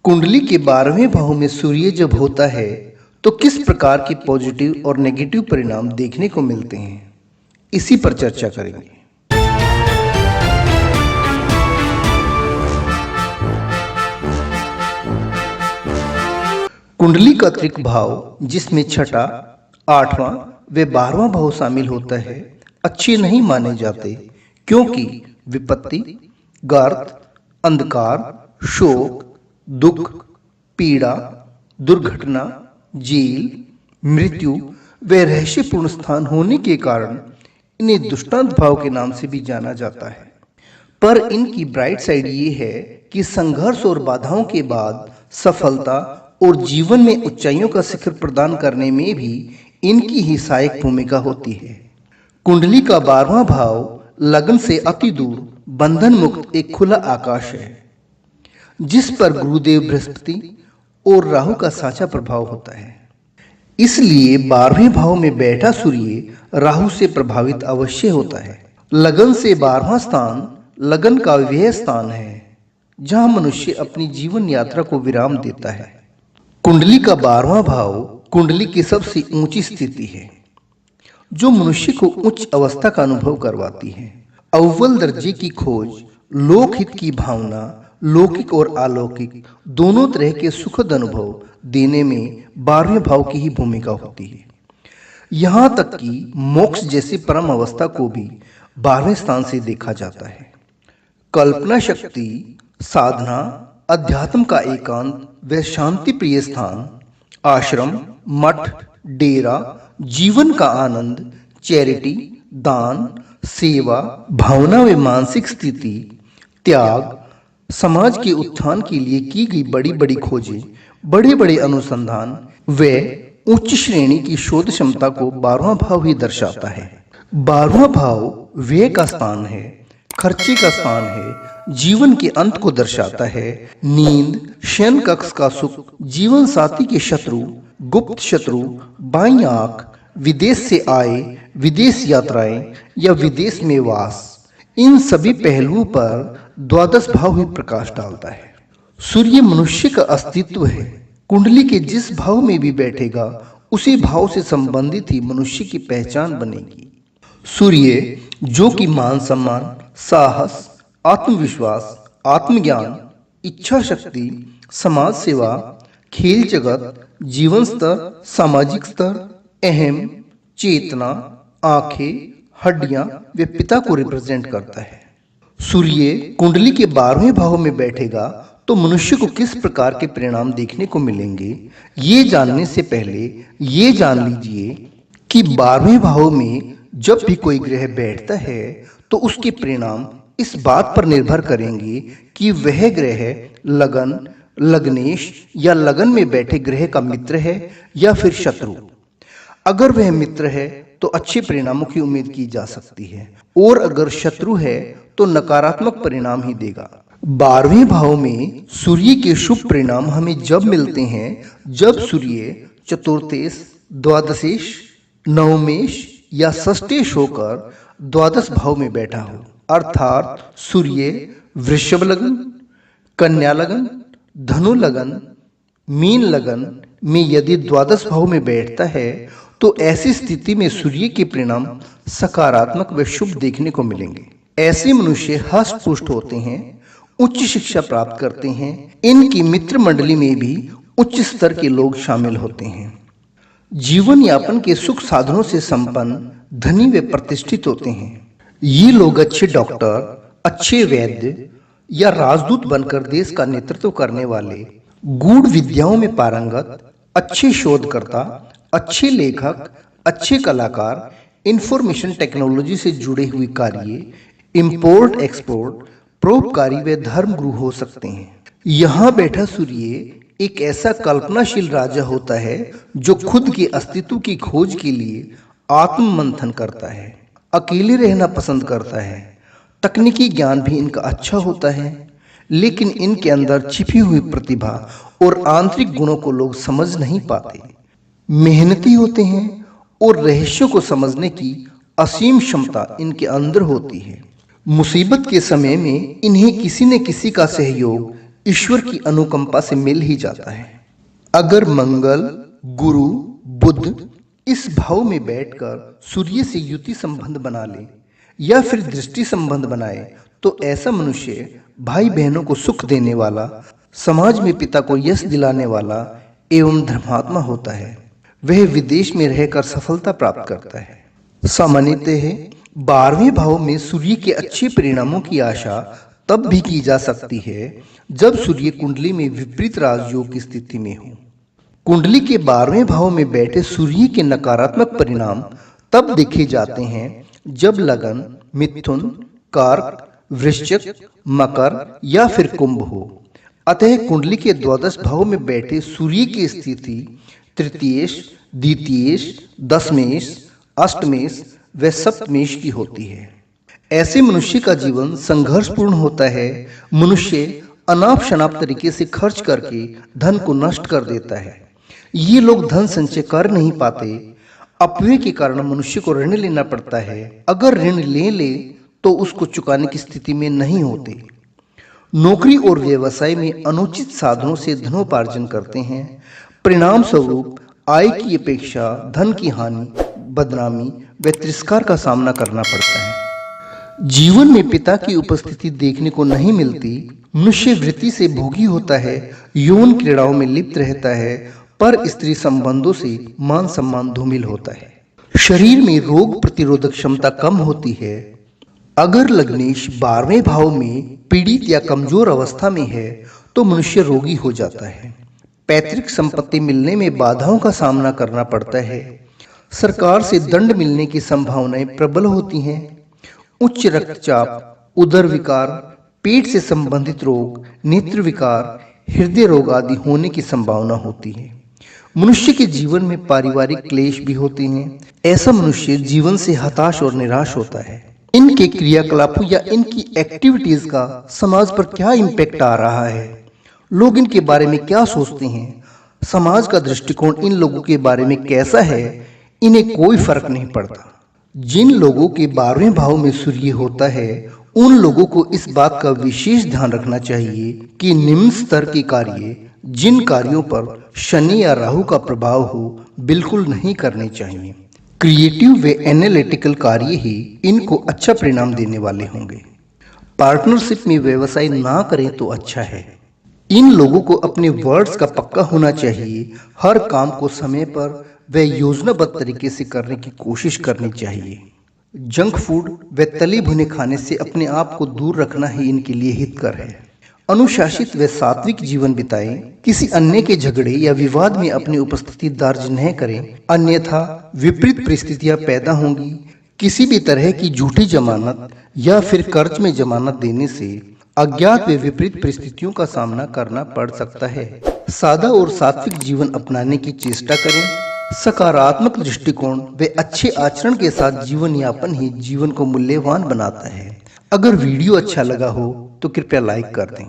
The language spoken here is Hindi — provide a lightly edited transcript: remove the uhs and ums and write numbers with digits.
कुंडली के 12वें भाव में सूर्य जब होता है तो किस प्रकार के पॉजिटिव और नेगेटिव परिणाम देखने को मिलते हैं, इसी पर चर्चा करेंगे। कुंडली का त्रिक भाव, जिसमें छठा, 8वां व 12वां भाव शामिल होता है, अच्छे नहीं माने जाते, क्योंकि विपत्ति, गर्त, अंधकार, शोक, दुख, पीड़ा, दुर्घटना, जेल, मृत्यु व रहस्यपूर्ण स्थान होने के कारण इन्हें दुष्टांत भाव के नाम से भी जाना जाता है। पर इनकी ब्राइट साइड ये है कि संघर्ष और बाधाओं के बाद सफलता और जीवन में ऊंचाइयों का शिखर प्रदान करने में भी इनकी ही सहायक भूमिका होती है। कुंडली का 12वां भाव लगन से अति दूर, बंधन मुक्त एक खुला आकाश है, जिस पर गुरुदेव बृहस्पति और राहु का साझा प्रभाव होता है। इसलिए 12वें भाव में बैठा सूर्य राहु से प्रभावित अवश्य होता है। लगन से 12वां स्थान लगन का वह स्थान है जहां मनुष्य अपनी जीवन यात्रा को विराम देता है। कुंडली का 12वां भाव कुंडली की सबसे ऊंची स्थिति है, जो मनुष्य को उच्च अवस्था का अनुभव करवाती है। अव्वल दर्जे की खोज, लोकहित की भावना, लौकिक और अलौकिक दोनों तरह के सुखद अनुभव देने में 12वें भाव की ही भूमिका होती है। यहाँ तक कि मोक्ष जैसी परम अवस्था को भी 12वें स्थान से देखा जाता है। कल्पना शक्ति, साधना, अध्यात्म का एकांत व शांति प्रिय स्थान, आश्रम, मठ, डेरा, जीवन का आनंद, चैरिटी, दान, सेवा, भावना व मानसिक स्थिति, त्याग, समाज के उत्थान के लिए की गई बड़ी बड़ी खोजें, बड़े बड़े अनुसंधान व उच्च श्रेणी की शोध क्षमता को 12वां भाव ही दर्शाता है। 12वां भाव व्यय का स्थान है, खर्चे का स्थान है, जीवन के अंत को दर्शाता है। नींद, शयन कक्ष का सुख, जीवन साथी के शत्रु, गुप्त शत्रु, बाईं आंख, विदेश से आए, विदेश यात्राएं या विदेश में वास, इन सभी पहलुओं पर 12वां भाव ही प्रकाश डालता है। सूर्य मनुष्य का अस्तित्व है। कुंडली के जिस भाव में भी बैठेगा, उसी भाव से संबंधित ही मनुष्य की पहचान बनेगी। सूर्य जो कि मान सम्मान, साहस, आत्मविश्वास, आत्मज्ञान, इच्छा शक्ति, समाज सेवा, खेल जगत, जीवन स्तर, सामाजिक स्तर, अहम, चेतना, आंखें, हड्डियां वे पिता को रिप्रेजेंट करता है। सूर्य कुंडली के 12वें भाव में बैठेगा तो मनुष्य को किस प्रकार के परिणाम देखने को मिलेंगे, ये जानने से पहले ये जान लीजिए कि 12वें भाव में जब भी कोई ग्रह बैठता है तो उसके परिणाम इस बात पर निर्भर करेंगे कि वह ग्रह लगन, लग्नेश या लगन में बैठे ग्रह का मित्र है या फिर शत्रु। अगर वह मित्र है तो अच्छे परिणामों की उम्मीद की जा सकती है, और अगर शत्रु है तो नकारात्मक परिणाम ही देगा। 12वें भाव में सूर्य के शुभ परिणाम हमें जब मिलते हैं जब सूर्य चतुर्थेश, द्वादशेश, नवमेश या षष्ठेश होकर 12 भाव में बैठा हो, अर्थात सूर्य वृषभ लगन, कन्या लगन, धनु लगन, मीन लगन में यदि 12 भाव में बैठता है तो ऐसी स्थिति में सूर्य के परिणाम सकारात्मक व शुभ देखने को मिलेंगे। ऐसे मनुष्य हष्ट पुष्ट होते हैं, उच्च शिक्षा प्राप्त करते हैं। इनकी मित्र मंडली में भी उच्च स्तर के लोग शामिल होते हैं। जीवन यापन के सुख साधनों से संपन्न, धनी व प्रतिष्ठित होते हैं। ये लोग अच्छे डॉक्टर, अच्छे वैद्य या राजदूत बनकर देश का नेतृत्व करने वाले, गूढ़ विद्याओं में पारंगत, अच्छे शोधकर्ता, अच्छे लेखक, अच्छे कलाकार, इंफॉर्मेशन टेक्नोलॉजी से जुड़े हुए कार्य, इंपोर्ट एक्सपोर्ट, परोपकारी व धर्म गुरु हो सकते हैं। यहाँ बैठा सूर्य एक ऐसा कल्पनाशील राजा होता है जो खुद के अस्तित्व की खोज के लिए आत्म मंथन करता है, अकेले रहना पसंद करता है। तकनीकी ज्ञान भी इनका अच्छा होता है, लेकिन इनके अंदर छिपी हुई प्रतिभा और आंतरिक गुणों को लोग समझ नहीं पाते। मेहनती होते हैं और रहस्यों को समझने की असीम क्षमता इनके अंदर होती है। मुसीबत के समय में इन्हें किसी न किसी का सहयोग, ईश्वर की अनुकंपा से मिल ही जाता है। अगर मंगल, गुरु, बुध इस भाव में बैठकर सूर्य से युति संबंध बना ले या फिर दृष्टि संबंध बनाए तो ऐसा मनुष्य भाई बहनों को सुख देने वाला, समाज में पिता को यश दिलाने वाला एवं धर्मात्मा होता है। वह विदेश में रहकर सफलता प्राप्त करता है। सामान्यतः 12वें भाव में सूर्य के अच्छे परिणामों की आशा तब भी की जा सकती है जब सूर्य कुंडली में विपरीत राजयोग की स्थिति में हो। कुंडली के 12वें भाव में बैठे सूर्य के नकारात्मक परिणाम तब देखे जाते हैं जब लगन, मिथुन, कर्क, वृश्चिक, मकर या फिर कुंभ हो। अतः कुंडली के द्वादश भाव में बैठे सूर्य की स्थिति तृतीयेश, द्वितीयेश, दशमेश, अष्टमेश व सप्तमेश की होती है। ऐसे मनुष्य का जीवन संघर्षपूर्ण होता है। मनुष्य अनाप शनाप तरीके से खर्च करके धन को नष्ट कर देता है। ये लोग धन संचय कर नहीं पाते। अपव्यय के कारण मनुष्य को ऋण लेना पड़ता है। अगर ऋण ले तो उसको चुकाने की स्थिति में नहीं होते। नौकरी और व्यवसाय में अनुचित साधनों से धनोपार्जन करते हैं। परिणाम स्वरूप आय की अपेक्षा धन की हानि, बदनामी व तिरस्कार का सामना करना पड़ता है। जीवन में पिता की उपस्थिति देखने को नहीं मिलती। मनुष्य वृत्ति से भोगी होता है, यौन क्रीड़ाओं में लिप्त रहता है, पर स्त्री संबंधों से मान सम्मान धूमिल होता है। शरीर में रोग प्रतिरोधक क्षमता कम होती है। अगर लग्नेश 12वें भाव में पीड़ित या कमजोर अवस्था में है तो मनुष्य रोगी हो जाता है। पैतृक संपत्ति मिलने में बाधाओं का सामना करना पड़ता है। सरकार से दंड मिलने की संभावनाएं प्रबल होती हैं। उच्च रक्तचाप, उदर विकार, पेट से संबंधित रोग, नेत्र विकार, हृदय रोग आदि होने की संभावना होती है। मनुष्य के जीवन में पारिवारिक क्लेश भी होते हैं। ऐसा मनुष्य जीवन से हताश और निराश होता है। इनके क्रियाकलापों या इनकी एक्टिविटीज का समाज पर क्या इम्पैक्ट आ रहा है, लोग इनके बारे में क्या सोचते हैं, समाज का दृष्टिकोण इन लोगों के बारे में कैसा है, इन्हें कोई फर्क नहीं पड़ता। जिन लोगों के 12वें भाव में सूर्य होता है उन लोगों को इस बात का विशेष ध्यान रखना चाहिए कि निम्न स्तर के कार्य, जिन कार्यों पर शनि या राहु का प्रभाव हो, बिल्कुल नहीं करने चाहिए। क्रिएटिव व एनालिटिकल कार्य ही इनको अच्छा परिणाम देने वाले होंगे। पार्टनरशिप में व्यवसाय ना करें तो अच्छा है। इन लोगों को अपने वर्ड्स का पक्का होना चाहिए। हर काम को समय पर व योजनाबद्ध तरीके से करने की कोशिश करनी चाहिए। जंक फूड व तले भुने खाने से अपने आप को दूर रखना ही इनके लिए हितकर है। अनुशासित व सात्विक जीवन बिताएं। किसी अन्य के झगड़े या विवाद में अपनी उपस्थिति दर्ज न करें, अन्यथा विपरीत परिस्थितियां पैदा होंगी। किसी भी तरह की झूठी जमानत या फिर कर्ज में जमानत देने से अज्ञात व विपरीत परिस्थितियों का सामना करना पड़ सकता है। सादा और सात्विक जीवन अपनाने की चेष्टा करें। सकारात्मक दृष्टिकोण व अच्छे आचरण के साथ जीवन यापन ही जीवन को मूल्यवान बनाता है। अगर वीडियो अच्छा लगा हो तो कृपया लाइक कर दें।